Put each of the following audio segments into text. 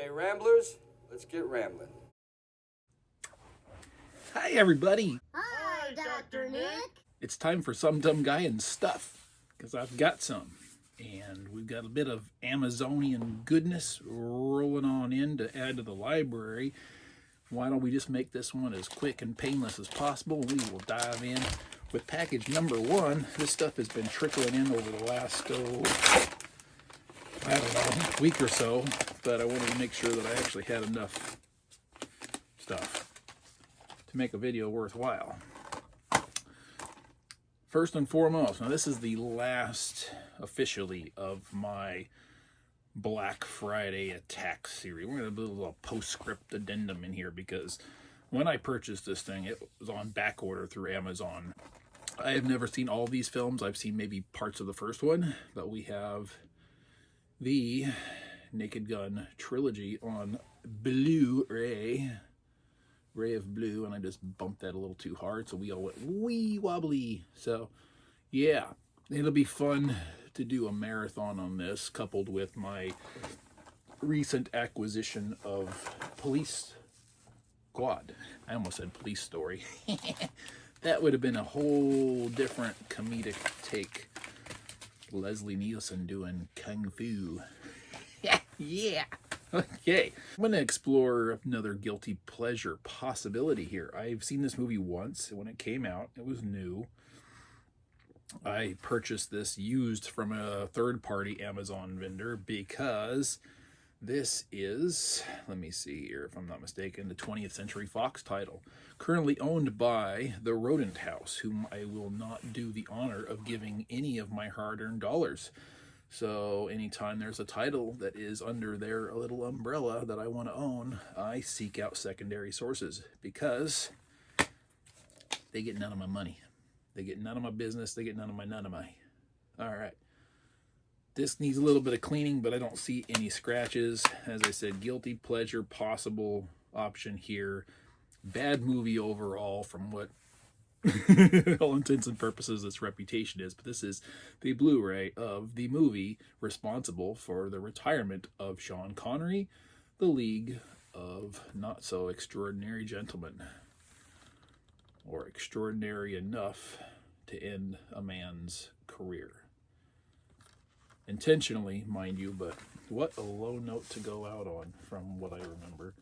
Okay, Ramblers, let's get rambling. Hi, everybody. Hi, Dr. Nick. It's time for Some Dumb Guy and Stuff, because I've got some. And we've got a bit of Amazonian goodness rolling on in to add to the library. Why don't we just make this one as quick and painless as possible? We will dive in with package number 1. This stuff has been trickling in over the last, I don't know, week or so, but I wanted to make sure that I actually had enough stuff to make a video worthwhile. First and foremost, now this is the last officially of my Black Friday attack series. We're going to do a little postscript addendum in here because when I purchased this thing, it was on back order through Amazon. I have never seen all these films. I've seen maybe parts of the first one, but we have the Naked Gun trilogy on Blu-ray. Ray of Blue, and I just bumped that a little too hard, so we all went wee wobbly. So yeah, it'll be fun to do a marathon on this, coupled with my recent acquisition of Police Squad. I almost said Police Story. That would have been a whole different comedic take. Leslie Nielsen doing kung fu. Yeah. Okay, I'm going to explore another guilty pleasure possibility here. I've seen this movie once when it came out. It was new. I purchased this used from a third-party Amazon vendor because this is, let me see here if I'm not mistaken, the 20th Century Fox title, currently owned by the Rodent House, whom I will not do the honor of giving any of my hard-earned dollars. So anytime there's a title that is under their little umbrella that I want to own, I seek out secondary sources because they get none of my money. They get none of my business. They get none of my. All right. This needs a little bit of cleaning, but I don't see any scratches. As I said, guilty pleasure possible option here. Bad movie overall from what all intents and purposes its reputation is, but this is the Blu-ray of the movie responsible for the retirement of Sean Connery, The League of Not So Extraordinary Gentlemen, or extraordinary enough to end a man's career. Intentionally, mind you, but what a low note to go out on from what I remember.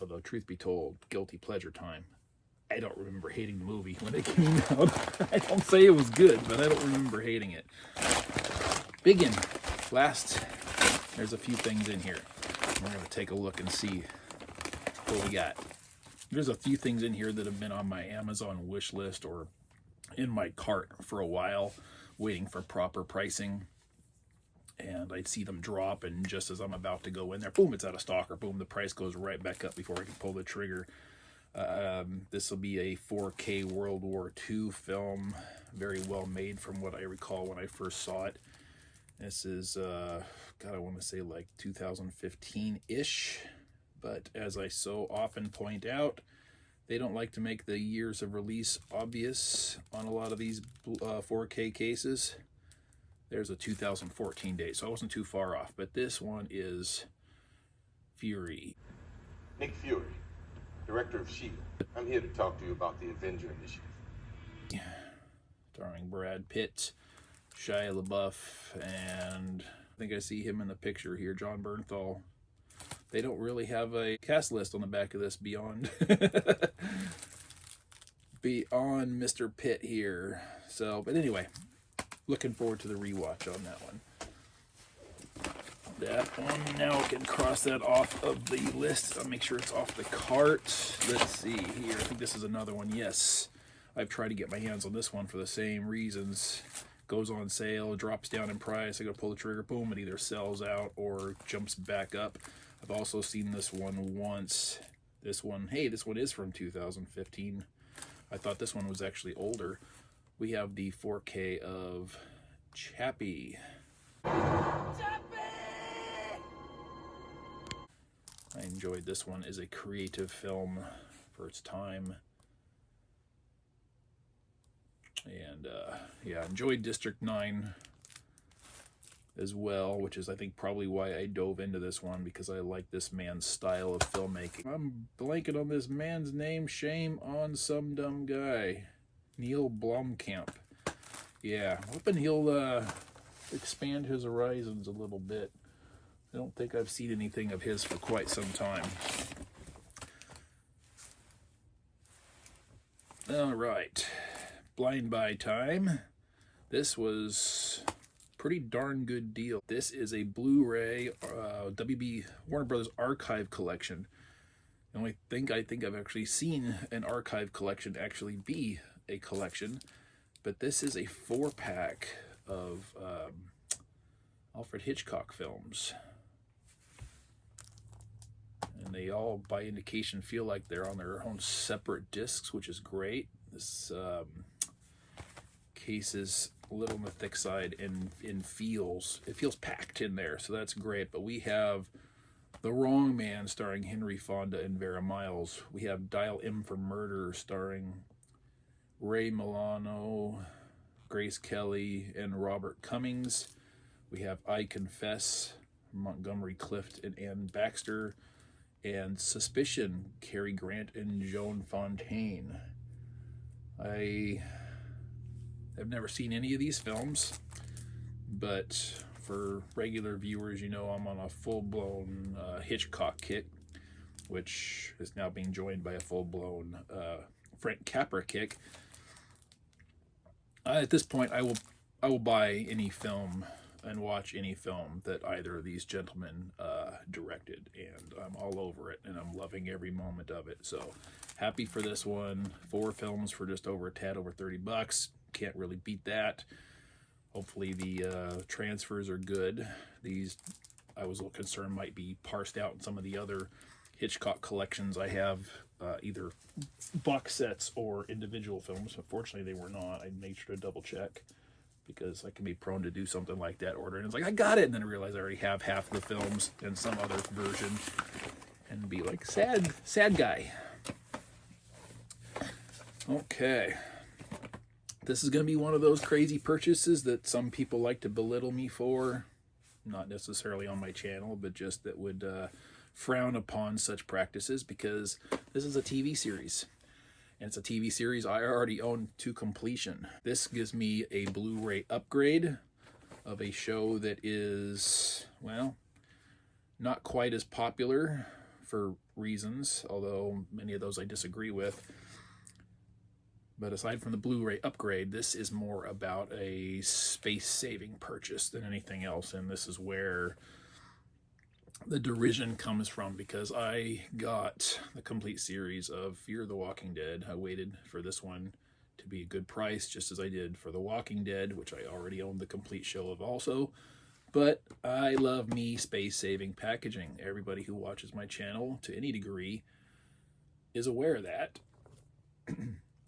Although, truth be told, guilty pleasure time. I don't remember hating the movie when it came out. I don't say it was good, but I don't remember hating it. Begin. Last, there's a few things in here. We're going to take a look and see what we got. There's a few things in here that have been on my Amazon wish list or in my cart for a while, waiting for proper pricing. And I'd see them drop, and just as I'm about to go in there, boom, it's out of stock, or boom, the price goes right back up before I can pull the trigger. This will be a 4K World War II film, very well made from what I recall when I first saw it. This is, God, I want to say like 2015-ish, but as I so often point out, they don't like to make the years of release obvious on a lot of these 4K cases. There's a 2014 date, so I wasn't too far off, but this one is Fury. Nick Fury, Director of S.H.I.E.L.D. I'm here to talk to you about the Avenger Initiative. Starring Brad Pitt, Shia LaBeouf, and I think I see him in the picture here, John Bernthal. They don't really have a cast list on the back of this beyond beyond Mr. Pitt here. So, but anyway, looking forward to the rewatch on that one. That one, now I can cross that off of the list. I'll make sure it's off the cart. Let's see here. I think this is another one. Yes, I've tried to get my hands on this one for the same reasons. Goes on sale, drops down in price. I go pull the trigger, boom, it either sells out or jumps back up. I've also seen this one once. This one, hey, this one is from 2015. I thought this one was actually older. We have the 4K of Chappie. I enjoyed this one as a creative film for its time. And yeah, enjoyed District 9 as well, which is I think probably why I dove into this one, because I like this man's style of filmmaking. I'm blanking on this man's name. Shame on some dumb guy. Neil Blomkamp. Yeah, I'm hoping he'll expand his horizons a little bit. I don't think I've seen anything of his for quite some time. All right, blind buy time. This was pretty darn good deal. This is a Blu-ray WB Warner Brothers Archive collection. The only thing I think I've actually seen an archive collection actually be a collection, but this is a 4-pack of Alfred Hitchcock films. And they all, by indication, feel like they're on their own separate discs, which is great. This case is a little on the thick side and it feels packed in there, so that's great. But we have The Wrong Man starring Henry Fonda and Vera Miles. We have Dial M for Murder starring Ray Milano, Grace Kelly, and Robert Cummings. We have I Confess, Montgomery Clift and Ann Baxter, and Suspicion, Cary Grant and Joan Fontaine. I have never seen any of these films, but for regular viewers, you know I'm on a full-blown Hitchcock kick, which is now being joined by a full-blown Frank Capra kick. At this point, I will buy any film and watch any film that either of these gentlemen directed, and I'm all over it, and I'm loving every moment of it. So happy for this one. 4 films for just over a tad over $30. Can't really beat that. Hopefully the transfers are good. These, I was a little concerned, might be parsed out in some of the other Hitchcock collections I have, either box sets or individual films. Unfortunately, they were not. I made sure to double check, because I can be prone to do something like that, order, and it's like, I got it, and then I realize I already have half the films in some other version, and be like, sad guy. Okay. This is going to be one of those crazy purchases that some people like to belittle me for. Not necessarily on my channel, but just that would frown upon such practices, because this is a TV series. And it's a TV series I already own to completion. This gives me a Blu-ray upgrade of a show that is, well, not quite as popular for reasons, although many of those I disagree with. But aside from the Blu-ray upgrade, this is more about a space-saving purchase than anything else. And this is where the derision comes from, because I got the complete series of Fear the Walking Dead. I waited for this one to be a good price, just as I did for The Walking Dead, which I already owned the complete show of also. But I love me space-saving packaging. Everybody who watches my channel to any degree is aware of that.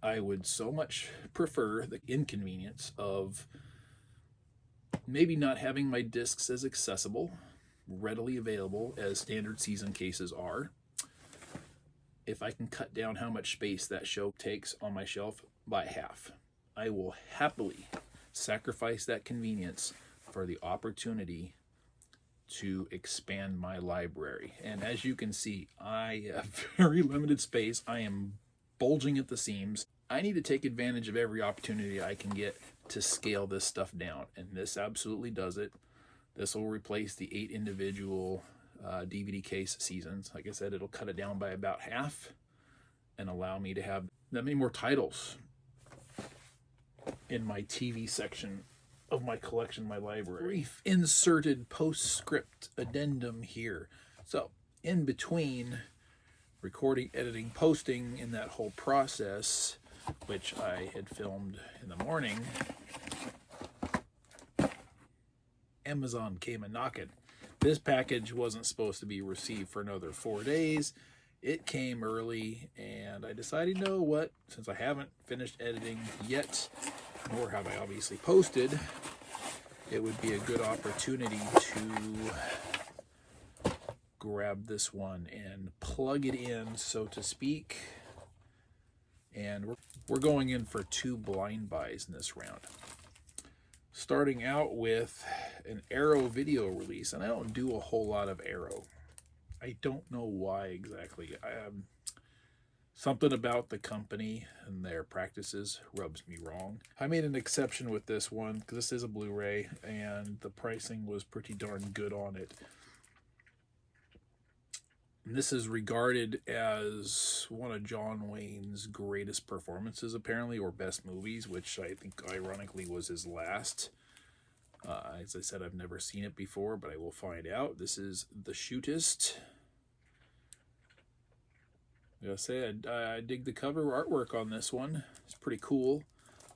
I would so much prefer the inconvenience of maybe not having my discs as accessible, readily available as standard season cases are. If I can cut down how much space that show takes on my shelf by half, I will happily sacrifice that convenience for the opportunity to expand my library. And as you can see, I have very limited space. I am bulging at the seams. I need to take advantage of every opportunity I can get to scale this stuff down, and this absolutely does it. This will replace the 8 individual DVD case seasons. Like I said, it'll cut it down by about half and allow me to have that many more titles in my TV section of my collection, my library. Brief inserted postscript addendum here. So in between recording, editing, posting, in that whole process, which I had filmed in the morning, Amazon came a knocking. This package wasn't supposed to be received for another 4 days. It came early, and I decided, you know what, since I haven't finished editing yet, nor have I obviously posted, it would be a good opportunity to grab this one and plug it in, so to speak. And we're going in for 2 blind buys in this round. Starting out with an Arrow video release, and I don't do a whole lot of Arrow. I don't know why exactly. Something about the company and their practices rubs me wrong. I made an exception with this one because this is a Blu-ray and the pricing was pretty darn good on it. And this is regarded as one of John Wayne's greatest performances, apparently, or best movies, which I think ironically was his last. As I said, I've never seen it before, but I will find out. This is The Shootist. I gotta say, I dig the cover artwork on this one. It's pretty cool.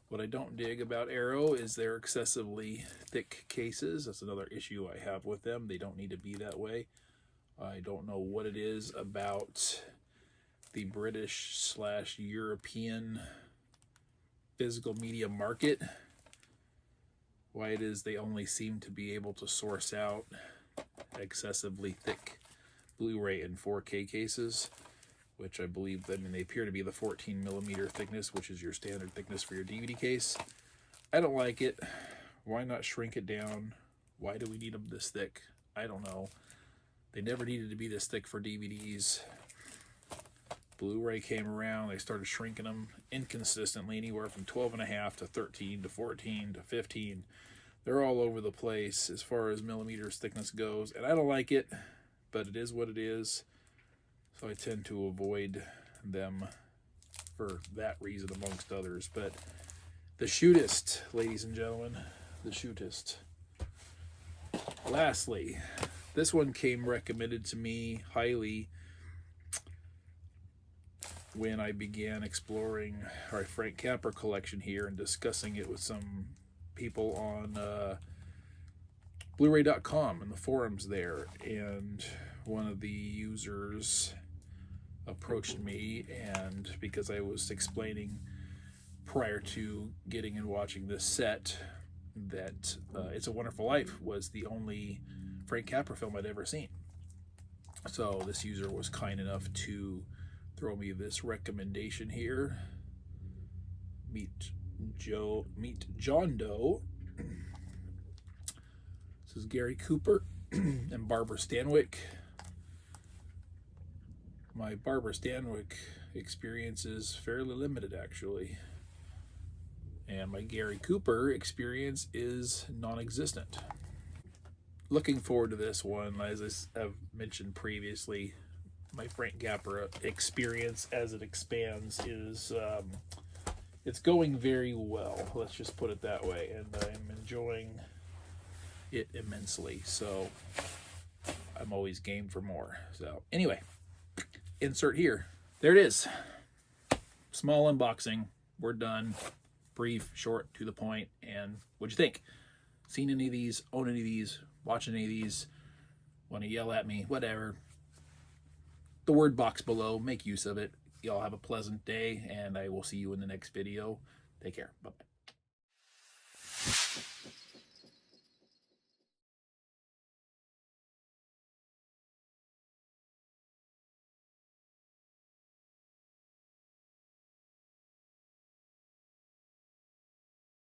What I don't dig about Arrow is their excessively thick cases. That's another issue I have with them. They don't need to be that way. I don't know what it is about the British/European physical media market, why it is they only seem to be able to source out excessively thick Blu-ray and 4K cases, which I believe, I mean, they appear to be the 14 millimeter thickness, which is your standard thickness for your DVD case. I don't like it. Why not shrink it down? Why do we need them this thick? I don't know. They never needed to be this thick for DVDs. Blu-ray came around, they started shrinking them inconsistently, anywhere from 12.5 to 13 to 14 to 15. They're all over the place as far as millimeters thickness goes, and I don't like it, but it is what it is. So I tend to avoid them for that reason, amongst others. But The Shootist, ladies and gentlemen, The Shootist. Lastly, this one came recommended to me highly when I began exploring our Frank Capra collection here and discussing it with some people on Blu-ray.com and the forums there. And one of the users approached me, and because I was explaining prior to getting and watching this set that It's a Wonderful Life was the only Frank Capra film I'd ever seen. So this user was kind enough to throw me this recommendation here. Meet John Doe. This is Gary Cooper and Barbara Stanwyck. My Barbara Stanwyck experience is fairly limited, actually. And my Gary Cooper experience is non-existent. Looking forward to this one. As I've mentioned previously, my Frank Capra experience as it expands is it's going very well. Let's just put it that way. And I'm enjoying it immensely. So I'm always game for more. So anyway, insert here. There it is. Small unboxing. We're done. Brief, short, to the point. And what'd you think? Seen any of these? Own any of these? Watch any of these? Want to yell at me? Whatever. The word box below. Make use of it. Y'all have a pleasant day, and I will see you in the next video. Take care. Bye-bye.